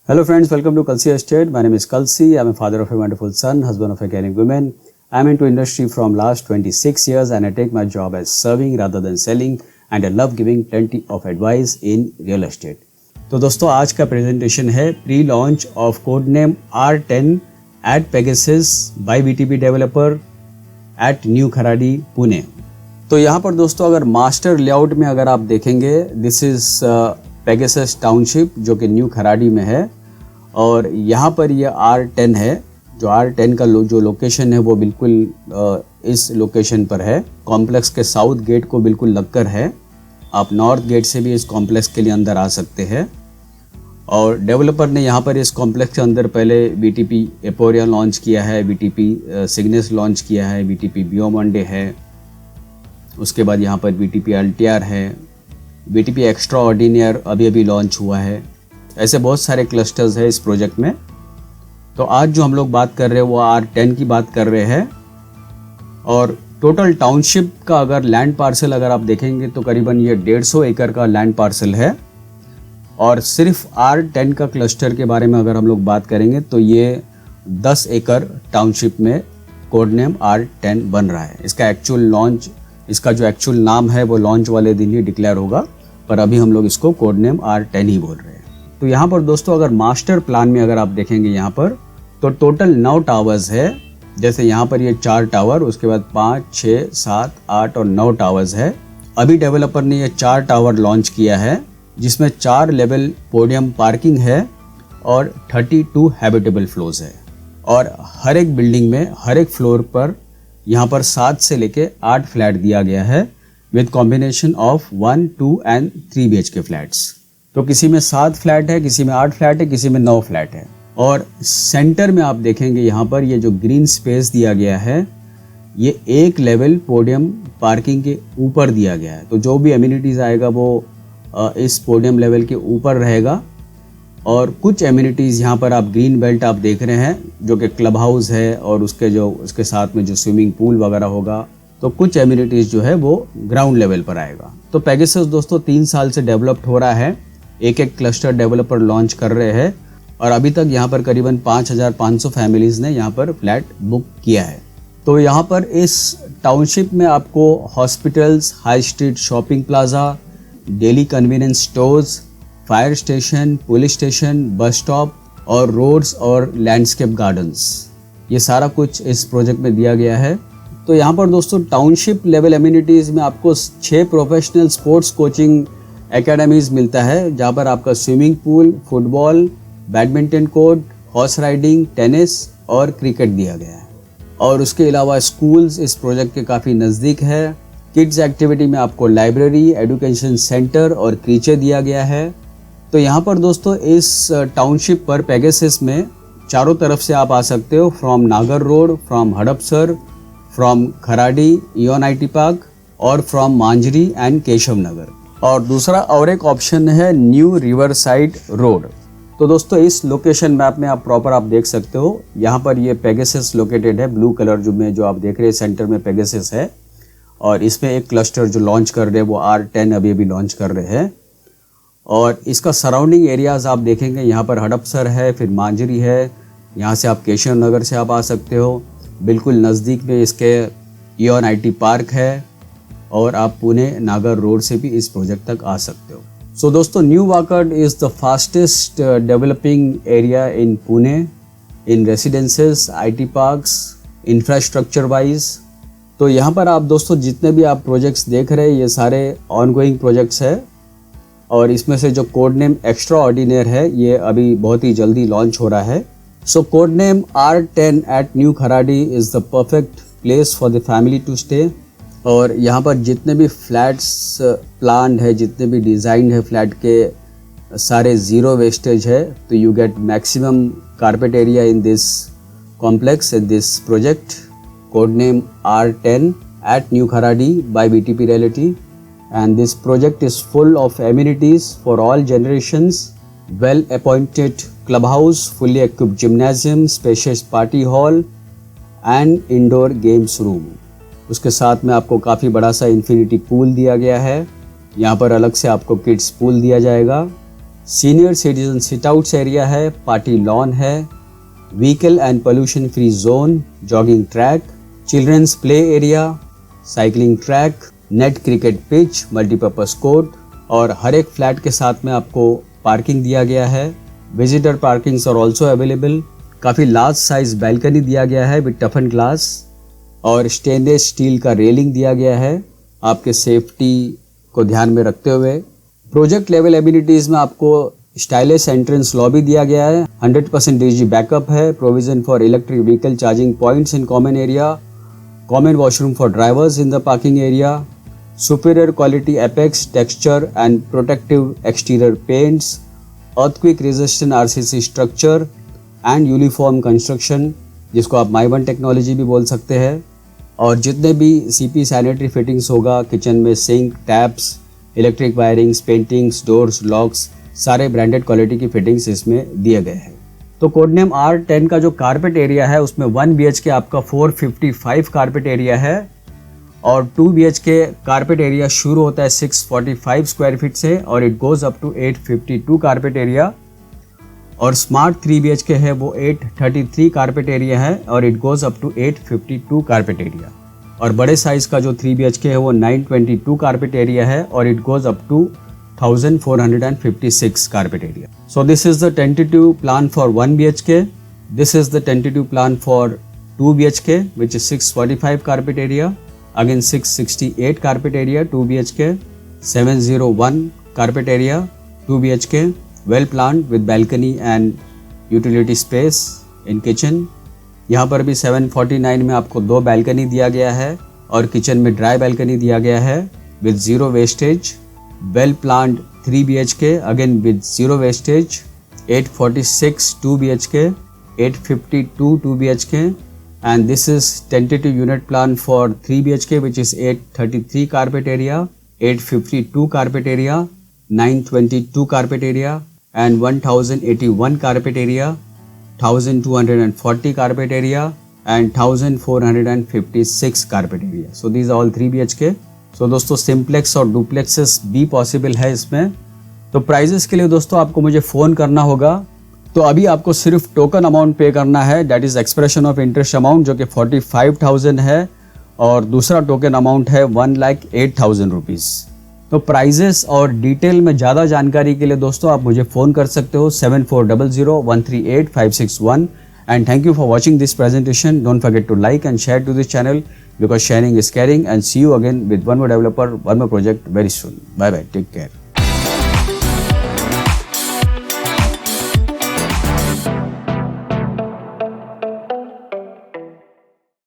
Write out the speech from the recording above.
Hello friends, welcome to Kalsi Estate. My name is Kalsi. I'm a father of a wonderful son, husband of a caring woman. I'm into industry from last 26 years and I take my job as serving rather than selling and I love giving plenty of advice in real estate. तो दोस्तों आज का presentation है pre launch of code name R10 at Pegasus by BTP developer at new Kharadi Pune. तो यहाँ पर दोस्तों अगर मास्टर लेआउट में अगर आप देखेंगे दिस इज पेगासस टाउनशिप जो कि न्यू खराड़ी में है और यहाँ पर ये R10 है। जो R10 का जो लोकेशन है वो बिल्कुल इस लोकेशन पर है। कॉम्प्लेक्स के साउथ गेट को बिल्कुल लगकर है। आप नॉर्थ गेट से भी इस कॉम्प्लेक्स के लिए अंदर आ सकते हैं और डेवलपर ने यहाँ पर इस कॉम्प्लेक्स के अंदर पहले BTP एपोरिया लॉन्च किया है, BTP सिग्नेस लॉन्च किया है, BTP बियोमॉन्डे है, उसके बाद यहाँ पर BTP अल्टियर है, BTP एक्स्ट्रा ऑर्डिनियर अभी लॉन्च हुआ है। ऐसे बहुत सारे क्लस्टर्स है इस प्रोजेक्ट में। तो आज जो हम लोग बात कर रहे हैं वो R10 की बात कर रहे हैं और टोटल टाउनशिप का अगर लैंड पार्सल अगर आप देखेंगे तो करीबन ये 150 एकड़ का लैंड पार्सल है और सिर्फ R10 का क्लस्टर के बारे में अगर हम लोग बात करेंगे तो ये 10 एकड़ टाउनशिप में कोड नेम R10 बन रहा है। इसका एक्चुअल लॉन्च, इसका जो एक्चुअल नाम है वो लॉन्च वाले दिन ही डिक्लेयर होगा, पर अभी हम लोग इसको कोड नेम R10 ही बोल रहे हैं। तो यहाँ पर दोस्तों अगर मास्टर प्लान में अगर आप देखेंगे यहाँ पर तो टोटल 9 टावर्स है। जैसे यहाँ पर ये 4 टावर, उसके बाद 5, 6, 7, 8 और 9 टावर्स है। अभी डेवलपर ने ये 4 टावर लॉन्च किया है जिसमें 4 लेवल पोडियम पार्किंग है और 32 हैबिटेबल फ्लोर्स है और हर एक बिल्डिंग में हर एक फ्लोर पर यहाँ पर 7 से लेके 8 फ्लैट दिया गया है with combination of 1, 2 and 3 BHK flats. तो किसी में 7 फ्लैट है, किसी में 8 फ्लैट है, किसी में 9 फ्लैट है। और सेंटर में आप देखेंगे यहाँ पर ये जो ग्रीन स्पेस दिया गया है ये 1 लेवल पोडियम पार्किंग के ऊपर दिया गया है। तो जो भी एमिनिटीज आएगा वो इस पोडियम लेवल के ऊपर रहेगा और कुछ एमिनिटीज़ यहाँ पर आप ग्रीन बेल्ट आप देख रहे हैं जो कि क्लब हाउस है और उसके साथ में जो स्विमिंग पूल वगैरह होगा। तो कुछ एमिनिटीज़ जो है वो ग्राउंड लेवल पर आएगा। तो पेगासस दोस्तों 3 साल से डेवलप्ड हो रहा है। एक क्लस्टर डेवलपर लॉन्च कर रहे हैं और अभी तक यहाँ पर करीबन 5,500 फैमिलीज़ ने यहाँ पर फ्लैट बुक किया है। तो यहाँ पर इस टाउनशिप में आपको hospitals, high street shopping plaza, daily convenience stores, fire station, police station, bus stop और रोड्स और लैंडस्केप गार्डन्स, ये सारा कुछ इस प्रोजेक्ट में दिया गया है। तो यहाँ पर दोस्तों टाउनशिप लेवल एमिनिटीज़ में आपको 6 प्रोफेशनल स्पोर्ट्स कोचिंग एकेडमीज मिलता है जहाँ पर आपका swimming pool, football, badminton court, horse riding, tennis और क्रिकेट दिया गया है। और उसके अलावा स्कूल्स इस प्रोजेक्ट के काफ़ी नज़दीक है। किड्स एक्टिविटी में आपको लाइब्रेरी, एजुकेशन सेंटर और क्रीचे दिया गया है। तो यहाँ पर दोस्तों इस टाउनशिप पर पेगासस में चारों तरफ से आप आ सकते हो, फ्रॉम नागर road, from Hadapsar, from Kharadi, Ian IT park और फ्रॉम मांजरी एंड केशव नगर। और दूसरा और एक ऑप्शन है न्यू रिवर साइड रोड। तो दोस्तों इस लोकेशन मैप में आप प्रॉपर आप देख सकते हो। यहाँ पर ये पेगासस लोकेटेड है, ब्लू कलर जो आप देख रहे हैं सेंटर में पेगासस है और इसमें एक क्लस्टर जो लॉन्च कर रहे हैं वो R10 अभी लॉन्च कर रहे हैं। और इसका सराउंडिंग एरियाज़ आप देखेंगे यहाँ पर हड़पसर है, फिर मांजरी है, यहाँ से आप केशव नगर से आप आ सकते हो। बिल्कुल नज़दीक में इसके इयन IT पार्क है और आप पुणे नागर रोड से भी इस प्रोजेक्ट तक आ सकते हो। सो दोस्तों new Wakad is the fastest developing area in Pune in residences, IT parks, infrastructure wise. तो यहाँ पर आप दोस्तों जितने भी आप प्रोजेक्ट्स देख रहे हैं ये सारे ऑनगोइंग प्रोजेक्ट्स है और इसमें से जो कोड नेम एक्स्ट्रा ऑर्डिनर है ये अभी बहुत ही जल्दी लॉन्च हो रहा है। So code name R10 at new Kharadi is the perfect place for the family to stay. और यहाँ पर जितने भी फ्लैट्स प्लान है, जितने भी डिज़ाइन है फ्लैट के, सारे ज़ीरो वेस्टेज है। तो you get maximum carpet area in this complex in this project. Code name R10 at New Kharadi by BTP Realty, and this project is full of amenities for all generations, well appointed clubhouse, fully equipped gymnasium, spacious party hall and indoor games room। उसके साथ में आपको काफ़ी बड़ा सा infinity pool दिया गया है। यहाँ पर अलग से आपको किड्स पूल दिया जाएगा senior citizen sit outs area है, पार्टी लॉन है, vehicle and pollution free zone, jogging track, children's play area, cycling track, net cricket pitch, multipurpose court और हर एक फ्लैट के साथ में आपको पार्किंग दिया गया है। Visitor parkings are also available. काफ़ी लार्ज साइज बैल्कनी दिया गया है विद टफन ग्लास और स्टेनलेस स्टील का रेलिंग दिया गया है आपके सेफ्टी को ध्यान में रखते हुए। प्रोजेक्ट लेवल एबिलिटीज़ में आपको स्टाइलिश एंट्रेंस लॉबी दिया गया है, 100% DG बैकअप है, provision for electric vehicle charging points in common area, common washroom for drivers in the parking area, superior quality apex texture and protective exterior paints, earthquake resistant RCC structure and uniform construction, जिसको आप माइवन technology भी बोल सकते हैं। और जितने भी CP sanitary fittings होगा किचन में, sink, taps, electric wirings, paintings, doors, locks, सारे ब्रांडेड क्वालिटी की फिटिंग्स इसमें दिए गए हैं। तो कोड नेम R10 का जो कारपेट एरिया है उसमें 1 BHK आपका 455 कारपेट एरिया है और 2 BHK कारपेट एरिया शुरू होता है 645 स्क्वायर फीट से और it goes up to 852 carpet area. और स्मार्ट 3 BHK है वो 833 कारपेट एरिया है और it goes up to 852 carpet area. और बड़े साइज का जो 3 BHK है वो 922 कारपेट एरिया है और it goes up to 1456 carpet area. So this is the tentative plan for 1 BHK. This is the tentative plan for 2 BHK which is 645 carpet area. Again 668 carpet area 2 BHK. 701 carpet area 2 BHK. Well planned with balcony and utility space in kitchen. यहाँ पर भी 749 में आपको 2 balcony दिया गया है और kitchen में ड्राई balcony दिया गया है with zero wastage. Well planned 3 BHK again with zero wastage, 846 2 BHK, 852 2 BHK, and this is tentative unit plan for 3 BHK which is 833 carpet area, 852 carpet area, 922 carpet area and 1081 carpet area, 1240 carpet area and 1456 carpet area. So these are all 3 BHK. सो दोस्तों simplex और डुप्लेक्सेस भी possible है इसमें। तो prices के लिए दोस्तों आपको मुझे फ़ोन करना होगा। तो अभी आपको सिर्फ टोकन अमाउंट पे करना है, that is expression of interest amount जो कि 45,000 है और दूसरा टोकन अमाउंट है 1,08,000 रुपीज़। तो प्राइजेस और डिटेल में ज़्यादा जानकारी के लिए दोस्तों आप मुझे फ़ोन कर सकते हो 7400138561। And thank you for watching this presentation. Don't forget to like and share to this channel because sharing is caring, and see you again with one more developer, one more project very soon. Bye bye. Take care.